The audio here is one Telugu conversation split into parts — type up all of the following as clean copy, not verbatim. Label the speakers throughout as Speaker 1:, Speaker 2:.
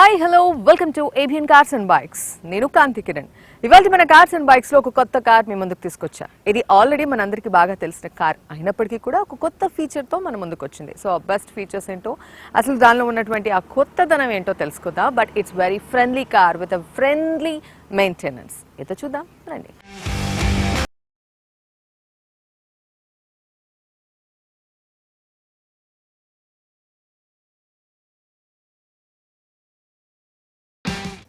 Speaker 1: Hi hello welcome to ABN cars and bikes. నేను కాంతి కిరణ్. ఇవాళ మన కార్స్ అండ్ బైక్స్ లో ఒక కొత్త కార్ మీ ముందుకు తీసుకొచ్చా. ఇది ఆల్రెడీ మనందరికీ బాగా తెలిసిన కార్ అయినప్పటికీ కూడా ఒక కొత్త ఫీచర్ తో మన ముందుకు వచ్చింది. సో బెస్ట్ ఫీచర్స్ ఏంటో, అసలు దానిలో ఉన్నటువంటి ఆ కొత్తదనం ఏంటో తెలుసుకుందాం. But it's very friendly car with a friendly maintenance. ఏదో చూద్దాం రండి.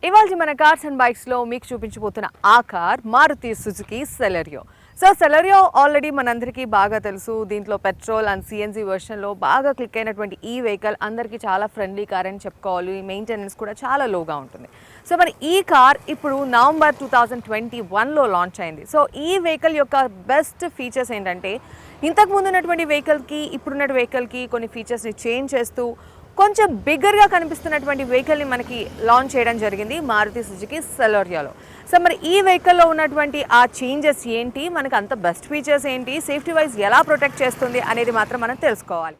Speaker 1: ఇవాళ మన కార్స్ అండ్ బైక్స్ లో మీకు చూపించబోతున్న ఆ car Maruti Suzuki Celerio. So Celerio already మనందరికీ బాగా తెలుసు. దీంట్లో పెట్రోల్ అండ్ సిఎన్జి వర్షన్లో బాగా క్లిక్ అయినటువంటి ఈ వెహికల్ అందరికీ చాలా ఫ్రెండ్లీ కార్ అని చెప్పుకోవాలి. మెయింటెనెన్స్ కూడా చాలా లోగా ఉంటుంది. సో మరి ఈ కార్ ఇప్పుడు నవంబర్ 2021లో లాంచ్ అయింది. సో ఈ వెహికల్ యొక్క బెస్ట్ ఫీచర్స్ ఏంటంటే, ఇంతకు ముందు ఉన్నటువంటి వెహికల్కి ఇప్పుడున్న వెహికల్కి కొన్ని ఫీచర్స్ని చేంజ్ చేస్తూ కొంచెం బిగ్గర్గా కనిపిస్తున్నటువంటి వెహికల్ని మనకి లాంచ్ చేయడం జరిగింది మారుతి సుజుకి సెలెరియోలో. సో మరి ఈ వెహికల్లో ఉన్నటువంటి ఆ చేంజెస్ ఏంటి, మనకు అంత బెస్ట్ ఫీచర్స్ ఏంటి, సేఫ్టీ వైజ్ ఎలా ప్రొటెక్ట్ చేస్తుంది అనేది మాత్రం మనం తెలుసుకోవాలి.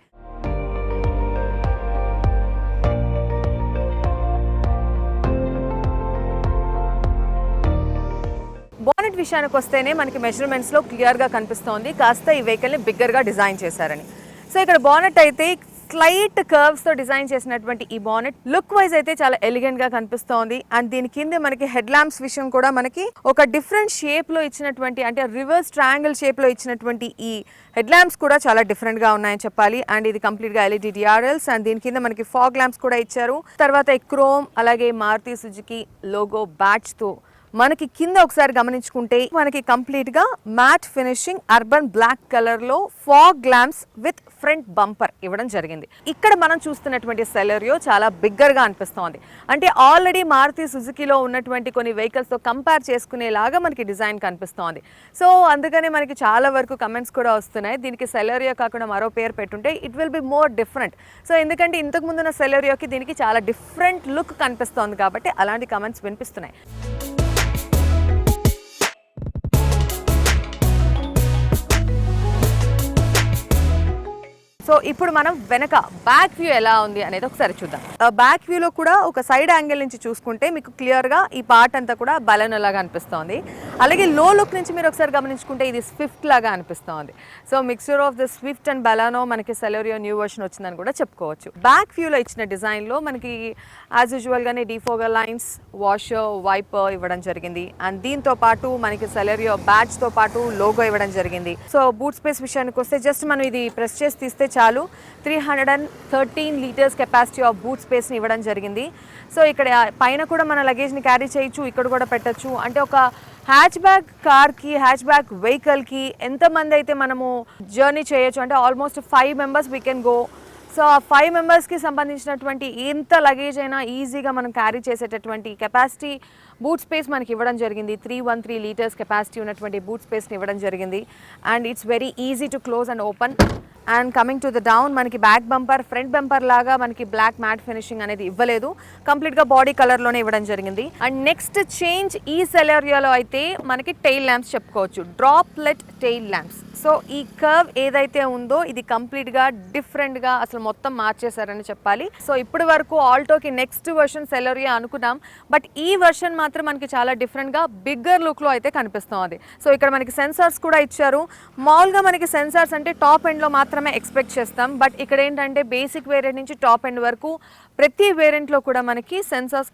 Speaker 1: బానెట్ విషయానికి వస్తేనే మనకి మెజర్మెంట్స్లో క్లియర్గా కనిపిస్తోంది కాస్త ఈ వెహికల్ని బిగ్గర్గా డిజైన్ చేశారని. సో ఇక్కడ బానెట్ అయితే స్లైట్ కర్వ్స్తో డిజైన్ చేసినటువంటి ఈ బానెట్ లుక్ వైజ్ అయితే చాలా ఎలిగెంట్గా కనిపిస్తోంది. అండ్ దీని కింద మనకి హెడ్ ల్యాంప్స్ విషయం కూడా మనకి ఒక డిఫరెంట్ షేప్లో ఇచ్చినటువంటి, అంటే రివర్స్ ట్రయాంగిల్ షేప్లో ఇచ్చినటువంటి ఈ హెడ్ ల్యాంప్స్ కూడా చాలా డిఫరెంట్గా ఉన్నాయని చెప్పాలి. అండ్ ఇది కంప్లీట్గా ఎల్ఈడి డిఆర్ఎల్స్. అండ్ దీని కింద మనకి ఫాగ్ ల్యాంప్స్ కూడా ఇచ్చారు. తర్వాత క్రోమ్ అలాగే మారుతి సుజుకి లోగో బ్యాడ్జ్తో మనకి కింద ఒకసారి గమనించుకుంటే మనకి కంప్లీట్ గా matte finishing urban black colour లో fog lamps with front bumper ఇవ్వడం జరిగింది. ఇక్కడ మనం చూస్తున్నటువంటి సెలెరియో చాలా బిగ్గర్ గా అనిపిస్తోంది. అంటే ఆల్రెడీ మారుతి సుజుకిలో ఉన్నటువంటి కొన్ని వెహికల్స్ తో కంపేర్ చేసుకునేలాగా మనకి డిజైన్ కనిపిస్తోంది. సో అందుకనే మనకి చాలా వరకు కమెంట్స్ కూడా వస్తున్నాయి, దీనికి సెలెరియో కాకుండా మరో పేరు పెట్టుంటే it will be more different. So ఎందుకంటే ఇంతకు ముందున్న సెలెరియోకి దీనికి చాలా డిఫరెంట్ లుక్ కనిపిస్తోంది కాబట్టి అలాంటి కమెంట్స్ వినిపిస్తున్నాయి. సో ఇప్పుడు మనం వెనక బ్యాక్ వ్యూ ఎలా ఉంది అనేది ఒకసారి చూద్దాం. బ్యాక్ వ్యూలో కూడా ఒక సైడ్ యాంగిల్ నుంచి చూసుకుంటే మీకు క్లియర్గా ఈ పార్ట్ అంతా కూడా బలనో లాగా అనిపిస్తోంది. అలాగే లో లుక్ నుంచి మీరు ఒకసారి గమనించుకుంటే ఇది స్విఫ్ట్ లాగా అనిపిస్తోంది. So mixture of the Swift and Baleno మనకి సెలెరియో న్యూ వర్షన్ వచ్చిందని కూడా చెప్పుకోవచ్చు. బ్యాక్ వ్యూలో ఇచ్చిన డిజైన్లో మనకి యాజ్ యూజువల్గానే డిఫోగర్ లైన్స్, వాషర్, వైపర్ ఇవ్వడం జరిగింది. అండ్ దీంతో పాటు మనకి సెలెరియో బ్యాడ్జ్తో పాటు లోగో ఇవ్వడం జరిగింది. సో బూట్ స్పేస్ విషయానికి వస్తే జస్ట్ మనం ఇది ప్రెస్ చేసి తీస్తే చాలు 313 లీటర్స్ కెపాసిటీ ఆఫ్ బూట్ స్పేస్ని ఇవ్వడం జరిగింది. సో ఇక్కడ పైన కూడా మన లగేజ్ని క్యారీ చేయొచ్చు, ఇక్కడ కూడా పెట్టచ్చు. అంటే ఒక హ్యాచ్ బ్యాక్ కార్కి, హ్యాచ్ బ్యాక్ వెహికల్కి ఎంతమంది అయితే మనము జర్నీ చేయొచ్చు అంటే almost 5 members we can go. So ఆ 5 మెంబర్స్కి సంబంధించినటువంటి ఎంత లగేజ్ అయినా ఈజీగా మనం క్యారీ చేసేటటువంటి కెపాసిటీ బూట్ స్పేస్ మనకి ఇవ్వడం జరిగింది. 313 లీటర్స్ కెపాసిటీ ఉన్నటువంటి బూట్ స్పేస్ని ఇవ్వడం జరిగింది. And it's very easy to close and open. And coming to the down, మనకి బ్యాక్ బంపర్, ఫ్రంట్ బంపర్ లాగా మనకి బ్లాక్ మ్యాట్ ఫినిషింగ్ అనేది ఇవ్వలేదు, కంప్లీట్గా బాడీ కలర్లోనే ఇవ్వడం జరిగింది. అండ్ నెక్స్ట్ చేంజ్ ఈ సెలెరియోలో అయితే మనకి టెయిల్ ల్యాంప్స్ చెప్పుకోవచ్చు, డ్రాప్లెట్ టెయిల్ ల్యాంప్స్. సో ఈ కర్వ్ ఏదైతే ఉందో ఇది కంప్లీట్గా డిఫరెంట్గా అసలు మొత్తం మార్చేశారని చెప్పాలి. సో ఇప్పటి వరకు ఆల్టోకి నెక్స్ట్ వర్షన్ సెలెరియో అనుకున్నాం, బట్ ఈ వర్షన్ మాత్రం మనకి చాలా డిఫరెంట్గా బిగ్గర్ లుక్లో అయితే కనిపిస్తుంది. సో ఇక్కడ మనకి సెన్సార్స్ కూడా ఇచ్చారు. మామూలుగా మనకి సెన్సార్స్ అంటే టాప్ ఎండ్లో మాత్రమే ఎక్స్పెక్ట్ చేస్తాం, బట్ ఇక్కడ ఏంటంటే బేసిక్ వేరియంట్ నుంచి టాప్ ఎండ్ వరకు ప్రతి వేరియంట్లో కూడా మనకి సెన్సార్స్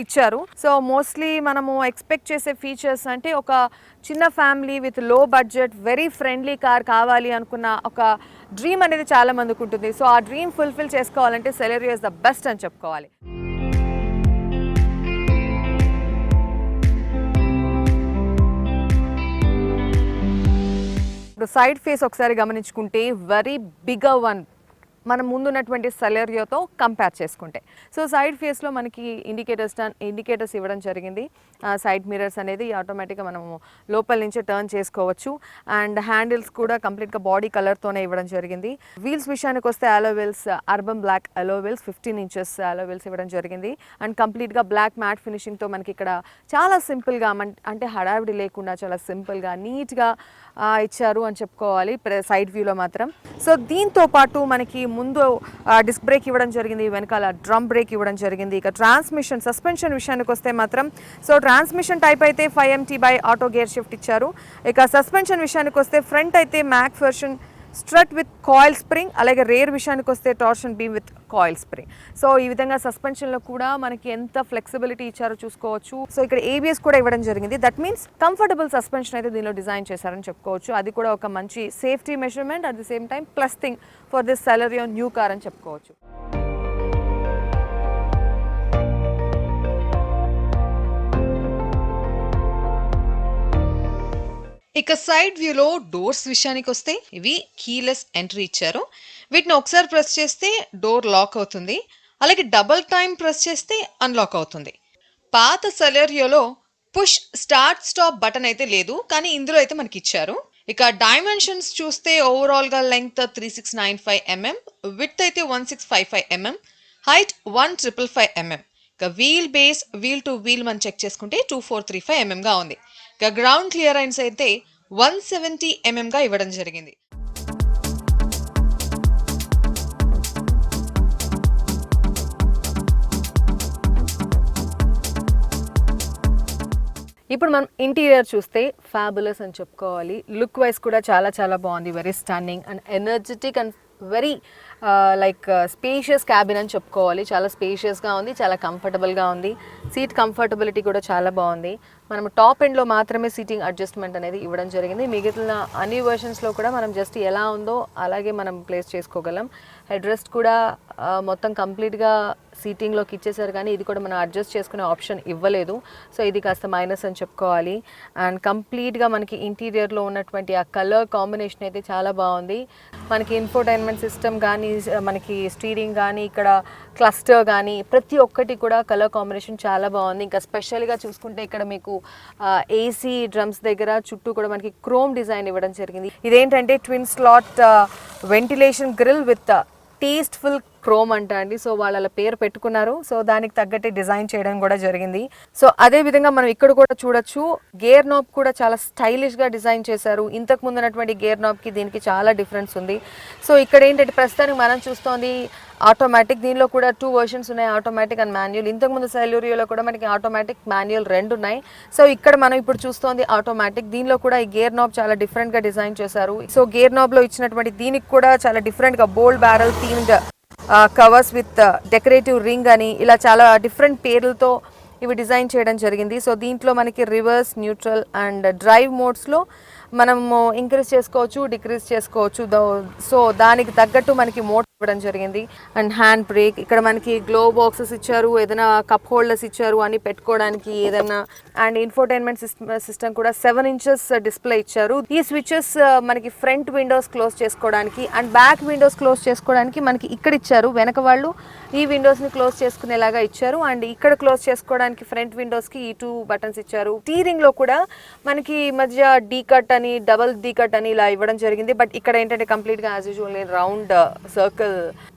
Speaker 1: ఇచ్చారు. సో మోస్ట్లీ మనము ఎక్స్పెక్ట్ చేసే ఫీచర్స్ అంటే ఒక చిన్న ఫ్యామిలీ విత్ లో బడ్జెట్ వెరీ ఫ్రెండ్లీ కార్ కావాలి అనుకున్న ఒక డ్రీమ్ అనేది చాలా మందికి ఉంటుంది. సో ఆ డ్రీమ్ ఫుల్ఫిల్ చేసుకోవాలంటే సెలెరియో ఇస్ ద బెస్ట్ అని చెప్పుకోవాలి. ఇప్పుడు సైడ్ ఫేస్ ఒకసారి గమనించుకుంటే వెరీ బిగ్గర్ వన్ మనం ముందున్నటువంటి సెలెరియోతో కంపేర్ చేసుకుంటే. సో సైడ్ ఫేస్లో మనకి ఇండికేటర్స్ ఇవ్వడం జరిగింది. సైడ్ మిరర్స్ అనేది ఆటోమేటిక్గా మనము లోపల నుంచే టర్న్ చేసుకోవచ్చు. అండ్ హ్యాండిల్స్ కూడా కంప్లీట్గా బాడీ కలర్తోనే ఇవ్వడం జరిగింది. వీల్స్ విషయానికి వస్తే alloy wheels, urban black alloy wheels, 15 inches alloy wheels ఇవ్వడం జరిగింది. అండ్ కంప్లీట్గా బ్లాక్ మ్యాట్ ఫినిషింగ్తో మనకి ఇక్కడ చాలా సింపుల్గా అంటే హడావిడి లేకుండా చాలా సింపుల్గా నీట్గా ఇచ్చారు అని చెప్పుకోవాలి సైడ్ వ్యూలో మాత్రం. సో దీంతో పాటు మనకి ముందు డిస్క్ బ్రేక్ ఇవ్వడం జరిగింది, వెనకాల డ్రమ్ బ్రేక్ ఇవ్వడం జరిగింది. ఇక ట్రాన్స్మిషన్ సస్పెన్షన్ విషయానికి వస్తే మాత్రం సో ట్రాన్స్మిషన్ టైప్ అయితే 5MT by auto gear shift ఇచ్చారు. ఇక సస్పెన్షన్ విషయానికి వస్తే ఫ్రంట్ అయితే MacPherson strut with coil spring, అలాగే రేర్ విషయానికి వస్తే torsion beam with coil spring. So ఈ విధంగా సస్పెన్షన్లో కూడా మనకి ఎంత ఫ్లెక్సిబిలిటీ ఇచ్చారో చూసుకోవచ్చు. సో ఇక్కడ ABS కూడా ఇవ్వడం జరిగింది. దట్ మీన్స్ కంఫర్టబుల్ సస్పెన్షన్ అయితే దీనిలో డిజైన్ చేశారని చెప్పుకోవచ్చు. అది కూడా ఒక మంచి safety measurement, at the same time plus thing for this Celerio new car అని చెప్పుకోవచ్చు.
Speaker 2: ఇక సైడ్ వ్యూలో డోర్స్ విషయానికి వస్తే ఇవి కీలెస్ ఎంట్రీ ఇచ్చారు. వీటిని ఒకసారి ప్రెస్ చేస్తే డోర్ లాక్ అవుతుంది, అలాగే డబుల్ టైం ప్రెస్ చేస్తే అన్లాక్ అవుతుంది. పాత సెలెరియోలో పుష్ స్టార్ట్ స్టాప్ బటన్ అయితే లేదు, కానీ ఇందులో అయితే మనకి ఇచ్చారు. ఇక డైమెన్షన్స్ చూస్తే ఓవరాల్ గా లెంగ్త్ 3695 mm, విడ్త్ అయితే 1655 mm, హైట్ 1555 mm. ఇక wheel base wheel to wheel మనం చెక్ చేసుకుంటే 2435 mm గా ఉంది. ఇక గ్రౌండ్ క్లియరెన్స్ అయితే 170 mm గా ఇవ్వడం జరిగింది.
Speaker 1: ఇప్పుడు మనం ఇంటీరియర్ చూస్తే ఫ్యాబులస్ అని చెప్పుకోవాలి. లుక్ వైజ్ కూడా చాలా చాలా బాగుంది, very stunning and energetic and very like spacious cabin అని చెప్పుకోవాలి. చాలా స్పేషియస్గా ఉంది, చాలా కంఫర్టబుల్గా ఉంది. సీట్ కంఫర్టబిలిటీ కూడా చాలా బాగుంది. మనం టాప్ ఎండ్లో మాత్రమే సీటింగ్ అడ్జస్ట్మెంట్ అనేది ఇవ్వడం జరిగింది. మిగిలిన అన్ని వర్షన్స్లో కూడా మనం జస్ట్ ఎలా ఉందో అలాగే మనం ప్లేస్ చేసుకోగలం. హెడ్ రెస్ట్ కూడా మొత్తం కంప్లీట్గా సీటింగ్లోకి ఇచ్చేసారు, కానీ ఇది కూడా మనం అడ్జస్ట్ చేసుకునే ఆప్షన్ ఇవ్వలేదు. సో ఇది కాస్త మైనస్ అని చెప్పుకోవాలి. అండ్ కంప్లీట్గా మనకి ఇంటీరియర్లో ఉన్నటువంటి ఆ కలర్ కాంబినేషన్ అయితే చాలా బాగుంది. మనకి ఇన్ఫోటైన్మెంట్ సిస్టమ్ కానీ, మనకి స్టీరింగ్ కానీ, ఇక్కడ క్లస్టర్ కానీ ప్రతి ఒక్కటి కూడా కలర్ కాంబినేషన్ చాలా బాగుంది. ఇంకా స్పెషల్గా చూసుకుంటే ఇక్కడ మీకు AC డ్రమ్స్ దగ్గర చుట్టూ కూడా మనకి క్రోమ్ డిజైన్ ఇవ్వడం జరిగింది. ఇదేంటంటే twin slot ventilation grille with tasteful chrome అంట అండి. సో వాళ్ళు అలా పేరు పెట్టుకున్నారు, సో దానికి తగ్గట్టే డిజైన్ చేయడం కూడా జరిగింది. సో అదే విధంగా మనం ఇక్కడ కూడా చూడొచ్చు, గేర్ నాబ్ కూడా చాలా స్టైలిష్గా డిజైన్ చేశారు. ఇంతకు ముందు ఉన్నటువంటి గేర్ నాబ్కి దీనికి చాలా డిఫరెన్స్ ఉంది. సో ఇక్కడ ఏంటంటే ప్రస్తుతానికి మనం చూస్తోంది ఆటోమేటిక్. దీనిలో కూడా 2 వర్షన్స్ ఉన్నాయి, ఆటోమేటిక్ అండ్ మాన్యువల్. ఇంతకుముందు సెలెరియోలో కూడా మనకి ఆటోమేటిక్ మాన్యువల్ 2 ఉన్నాయి. సో ఇక్కడ మనం ఇప్పుడు చూస్తోంది ఆటోమేటిక్. దీనిలో కూడా ఈ గేర్ నాబ్ చాలా డిఫరెంట్గా డిజైన్ చేశారు. సో గేర్ నాబ్లో ఇచ్చినటువంటి దీనికి కూడా చాలా డిఫరెంట్గా bold barrel themed covers with decorative ring అని ఇలా చాలా డిఫరెంట్ పేర్లతో ఇవి డిజైన్ చేయడం జరిగింది. సో దీంట్లో మనకి రివర్స్, న్యూట్రల్ అండ్ డ్రైవ్ మోడ్స్లో మనము ఇంక్రీజ్ చేసుకోవచ్చు, డిక్రీజ్ చేసుకోవచ్చు. సో దానికి తగ్గట్టు మనకి మోడ్ ఇవ్వడం జరిగింది. అండ్ హ్యాండ్ బ్రేక్, ఇక్కడ మనకి గ్లో బాక్సెస్ ఇచ్చారు, ఏదైనా కప్ హోల్డర్స్ ఇచ్చారు అని పెట్టుకోవడానికి ఏదైనా. అండ్ ఇన్ఫోటైన్మెంట్ సిస్టమ్ కూడా 7 inches డిస్ప్లే ఇచ్చారు. ఈ స్విచెస్ మనకి ఫ్రంట్ విండోస్ క్లోజ్ చేసుకోవడానికి అండ్ బ్యాక్ విండోస్ క్లోజ్ చేసుకోవడానికి మనకి ఇక్కడ ఇచ్చారు. వెనక వాళ్ళు ఈ విండోస్ని క్లోజ్ చేసుకునేలాగా ఇచ్చారు. అండ్ ఇక్కడ క్లోజ్ చేసుకోవడానికి ఫ్రంట్ విండోస్కి ఈ 2 buttons ఇచ్చారు. స్టీరింగ్లో కూడా మనకి మధ్య డీ కట్ అని, డబల్ డీ కట్ అని ఇలా ఇవ్వడం జరిగింది. బట్ ఇక్కడ ఏంటంటే కంప్లీట్గా as usual round circle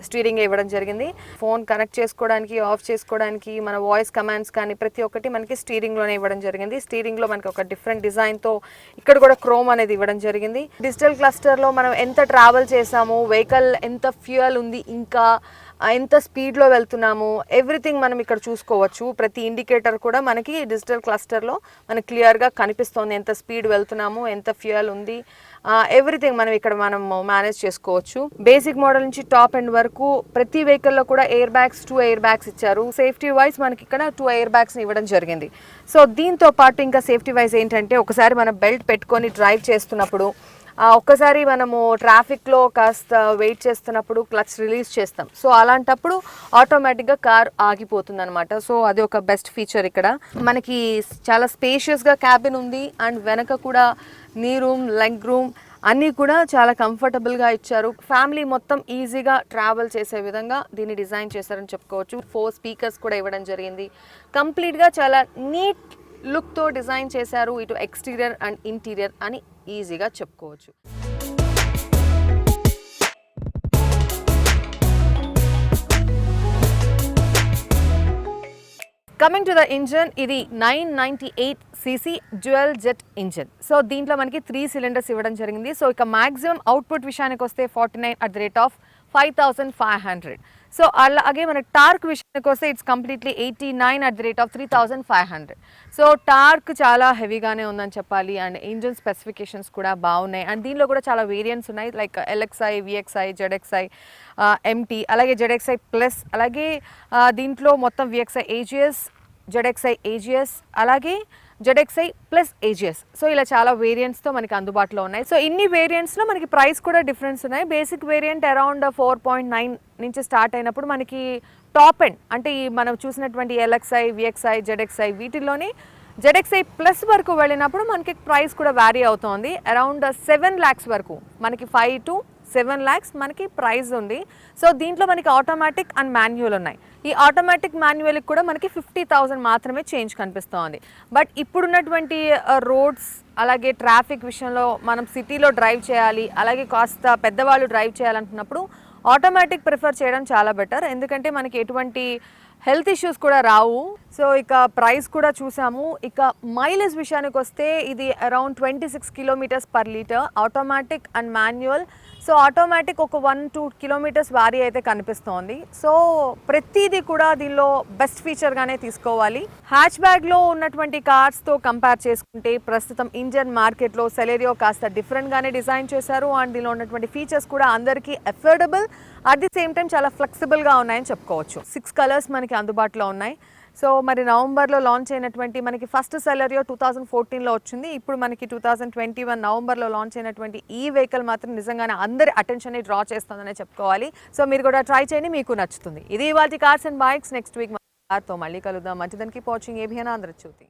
Speaker 1: steering ఇవ్వడం జరిగింది. ఫోన్ కనెక్ట్ చేసుకోవడానికి, ఆఫ్ చేసుకోవడానికి, మన వాయిస్ కమాండ్స్ కానీ ప్రతి ఒక్కటి మనకి స్టీరింగ్లోనే ఇవ్వడం జరిగింది. స్టీరింగ్లో మనకి ఒక డిఫరెంట్ డిజైన్తో ఇక్కడ కూడా క్రోమ్ అనేది ఇవ్వడం జరిగింది. డిజిటల్ క్లస్టర్లో మనం ఎంత ట్రావెల్ చేసాము, వెహికల్ ఎంత ఫ్యూయల్ ఉంది, ఇంకా ఎంత స్పీడ్లో వెళ్తున్నాము, ఎవ్రీథింగ్ మనం ఇక్కడ చూసుకోవచ్చు. ప్రతి ఇండికేటర్ కూడా మనకి డిజిటల్ క్లస్టర్లో మనకి క్లియర్గా కనిపిస్తుంది. ఎంత స్పీడ్ వెళ్తున్నాము, ఎంత ఫ్యూయల్ ఉంది, ఎవ్రీథింగ్ మనం ఇక్కడ మేనేజ్ చేసుకోవచ్చు. బేసిక్ మోడల్ నుంచి టాప్ ఎండ్ వరకు ప్రతి వెహికల్లో కూడా ఎయిర్ బ్యాగ్స్, 2 ఎయిర్ బ్యాగ్స్ ఇచ్చారు. సేఫ్టీ వైజ్ మనకి ఇక్కడ 2 ఎయిర్ బ్యాగ్స్ని ఇవ్వడం జరిగింది. సో దీంతో పాటు ఇంకా సేఫ్టీ వైజ్ ఏంటంటే, ఒకసారి మనం బెల్ట్ పెట్టుకొని డ్రైవ్ చేస్తున్నప్పుడు, ఒక్కసారి మనము ట్రాఫిక్లో కాస్త వెయిట్ చేస్తున్నప్పుడు క్లచ్ రిలీజ్ చేస్తాం. సో అలాంటప్పుడు ఆటోమేటిక్గా కార్ ఆగిపోతుంది అనమాట. సో అది ఒక బెస్ట్ ఫీచర్. ఇక్కడ మనకి చాలా స్పేషియస్గా క్యాబిన్ ఉంది. అండ్ వెనక కూడా నీ రూమ్, లెగ్ రూమ్ అన్నీ కూడా చాలా కంఫర్టబుల్గా ఇచ్చారు. ఫ్యామిలీ మొత్తం ఈజీగా ట్రావెల్ చేసే విధంగా దీన్ని డిజైన్ చేశారని చెప్పుకోవచ్చు. 4 స్పీకర్స్ కూడా ఇవ్వడం జరిగింది. కంప్లీట్గా చాలా నీట్ లుక్తో డిజైన్ చేశారు, ఇటు ఎక్స్టీరియర్ అండ్ ఇంటీరియర్ అని ఈజీగా చెప్పుకోవచ్చు. కమింగ్ టు ద ఇంజన్, ఇది 998cc dual jet engine. So దీంట్లో మనకి 3 cylinders ఇవ్వడం జరిగింది. సో ఇక మాక్సిమం అవుట్పుట్ విషయానికి వస్తే 49 at the rate of 5,500. So అలాగే మనకి టార్క్ విషయానికి వస్తే it's completely 89 at the rate of 3,500. So torque చాలా హెవీగానే ఉందని చెప్పాలి. అండ్ ఇంజిన్ స్పెసిఫికేషన్స్ కూడా బాగున్నాయి. అండ్ దీనిలో కూడా చాలా వేరియంట్స్ ఉన్నాయి, like LXI, VXI, ZXI, MT, అలాగే ZXI ప్లస్, అలాగే దీంట్లో మొత్తం VXI AGS, ZXI AGS, అలాగే ZXI ప్లస్ AGS. సో ఇలా చాలా వేరియంట్స్తో మనకి అందుబాటులో ఉన్నాయి. సో ఇన్ని వేరియంట్స్లో మనకి ప్రైస్ కూడా డిఫరెన్స్ ఉన్నాయి. బేసిక్ వేరియంట్ అరౌండ్ 4.9 నుంచి స్టార్ట్ అయినప్పుడు మనకి టాప్ ఎండ్ అంటే ఈ మనం చూసినటువంటి LXI, VXI, ZXI వీటిల్లోనే ZXI plus వరకు వెళ్ళినప్పుడు మనకి ప్రైస్ కూడా వ్యారీ అవుతోంది. అరౌండ్ 7 lakhs వరకు, మనకి 5 to 7 lakhs మనకి ప్రైస్ ఉంది. సో దీంట్లో మనకి ఆటోమేటిక్ అండ్ మాన్యువల్ ఉన్నాయి. ఈ ఆటోమేటిక్ మాన్యువల్కి కూడా మనకి 50,000 మాత్రమే చేంజ్ కనిపిస్తోంది. బట్ ఇప్పుడున్నటువంటి రోడ్స్ అలాగే ట్రాఫిక్ విషయంలో మనం సిటీలో డ్రైవ్ చేయాలి, అలాగే కాస్త పెద్దవాళ్ళు డ్రైవ్ చేయాలనుకున్నప్పుడు ఆటోమేటిక్ ప్రిఫర్ చేయడం చాలా బెటర్. ఎందుకంటే మనకి ఎటువంటి హెల్త్ ఇష్యూస్ కూడా రావు. సో ఇక ప్రైస్ కూడా చూసాము. ఇక మైలేజ్ విషయానికి వస్తే ఇది around 26 kilometres per litre, automatic and manual. So automatic ఒక 1-2 కిలోమీటర్స్ వారీ అయితే కనిపిస్తోంది. సో ప్రతిదీ కూడా దీనిలో బెస్ట్ ఫీచర్గానే తీసుకోవాలి. హ్యాచ్ బ్యాగ్లో ఉన్నటువంటి కార్స్తో కంపేర్ చేసుకుంటే ప్రస్తుతం ఇండియన్ మార్కెట్లో సెలెరియో కాస్త డిఫరెంట్గానే డిజైన్ చేశారు. అండ్ దీనిలో ఉన్నటువంటి ఫీచర్స్ కూడా అందరికీ affordable, at the same time చాలా ఫ్లెక్సిబుల్గా ఉన్నాయని చెప్పుకోవచ్చు. 6 కలర్స్ మనకి అందుబాటులో ఉన్నాయి. సో మరి నవంబర్లో లాంచ్ అయినటువంటి మనకి ఫస్ట్ సెలెరియో 2014లో వచ్చింది. ఇప్పుడు మనకి 2021 నవంబర్లో లాంచ్ అయినటువంటి ఈ వెహికల్ మాత్రం నిజంగానే అందరి అటెన్షన్ని డ్రా చేస్తుందనే చెప్పుకోవాలి. సో మీరు కూడా ట్రై చేయండి, మీకు నచ్చుతుంది. ఇది ఇవాల్టి cars and bikes. Next week కార్తో మళ్ళీ కలుద్దాం. మంచిదానికి వాచింగ్ ABN ఆంధ్రజ్యోతి.